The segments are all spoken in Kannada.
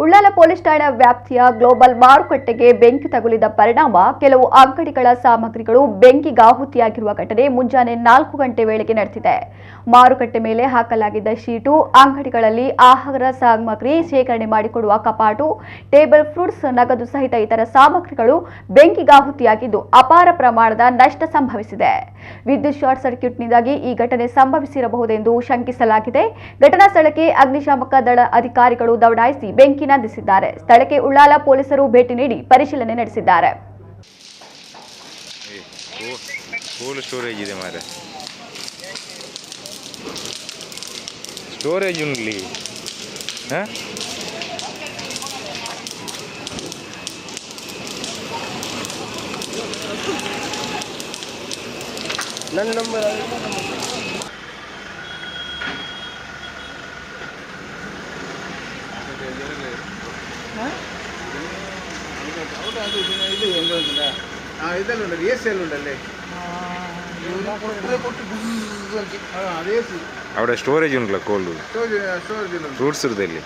ಉಳ್ಳಾಲ ಪೊಲೀಸ್ ಠಾಣಾ ವ್ಯಾಪ್ತಿಯ ಗ್ಲೋಬಲ್ ಮಾರುಕಟ್ಟೆಗೆ ಬೆಂಕಿ ತಗುಲಿದ ಪರಿಣಾಮ ಕೆಲವು ಅಂಗಡಿಗಳ ಸಾಮಗ್ರಿಗಳು ಬೆಂಕಿಗಾಹುತಿಯಾಗಿರುವ ಘಟನೆ ಮುಂಜಾನೆ 4 ಗಂಟೆ ವೇಳೆಗೆ ನಡೆದಿದೆ. ಮಾರುಕಟ್ಟೆ ಮೇಲೆ ಹಾಕಲಾಗಿದ್ದ ಶೀಟು, ಅಂಗಡಿಗಳಲ್ಲಿ ಆಹಾರ ಸಾಮಗ್ರಿ ಶೇಖರಣೆ ಮಾಡಿಕೊಡುವ ಕಪಾಟು, ಟೇಬಲ್, ಫ್ರೂಟ್ಸ್, ನಗದು ಸಹಿತ ಇತರ ಸಾಮಗ್ರಿಗಳು ಬೆಂಕಿಗಾಹುತಿಯಾಗಿದ್ದು ಅಪಾರ ಪ್ರಮಾಣದ ನಷ್ಟ ಸಂಭವಿಸಿದೆ. ವಿದ್ಯುತ್ ಶಾರ್ಟ್ ಸರ್ಕ್ಯೂಟ್ನಿಂದಾಗಿ ಈ ಘಟನೆ ಸಂಭವಿಸಿರಬಹುದೆಂದು ಶಂಕಿಸಲಾಗಿದೆ. ಘಟನಾ ಸ್ಥಳಕ್ಕೆ ಅಗ್ನಿಶಾಮಕ ದಳ ಅಧಿಕಾರಿಗಳು ದೌಡಾಯಿಸಿ ಬೆಂಕಿ ನಂದಿಸಿದ್ದಾರೆ. ಸ್ಥಳಕ್ಕೆ ಉಳ್ಳಾಲ ಪೊಲೀಸರು ಭೇಟಿ ನೀಡಿ ಪರಿಶೀಲನೆ ನಡೆಸಿದ್ದಾರೆ. ಕೋಲ್ಡ್ ಸ್ಟೋರೇಜ್ ಇದೆ ಮಾರೆ, ಸ್ಟೋರೇಜ್ ಉಂಡ್ಲಿ. ನನ್ನ ನಂಬರ್ ಇದೆಲ್ಲ ಎ ಸಿ ಉಂಟല്ലേ, അവിടെ സ്റ്റോറേജ് ഉണ്ടല്ലോ കോൾഡ് ഫ്രൂട്ട്സ് ഇറുതല്ലേ.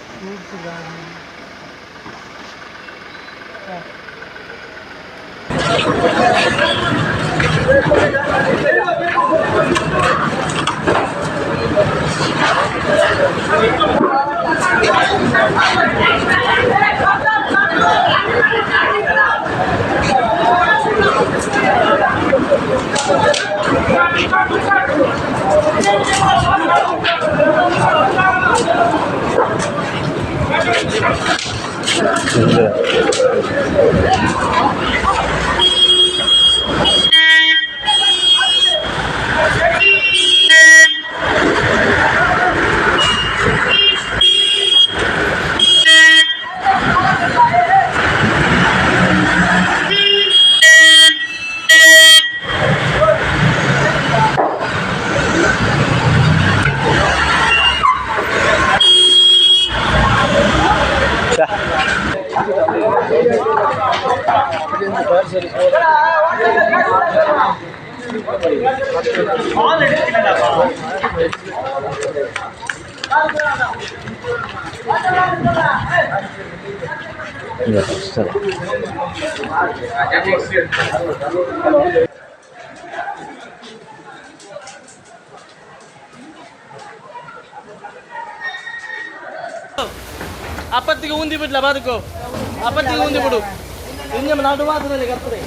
ಅಪ್ಪತ್ತಿಗೆ ಉಂದಿ ಬಿಡ್ಲ ಬದುಕು, ಅಪ್ಪತ್ತಿಗೆ ಉಂದಿ ಬಿಡು. ಇನ್ನು ನಾಡು ಮಾತ್ರದಲ್ಲಿ ಕರ್ತದೆ.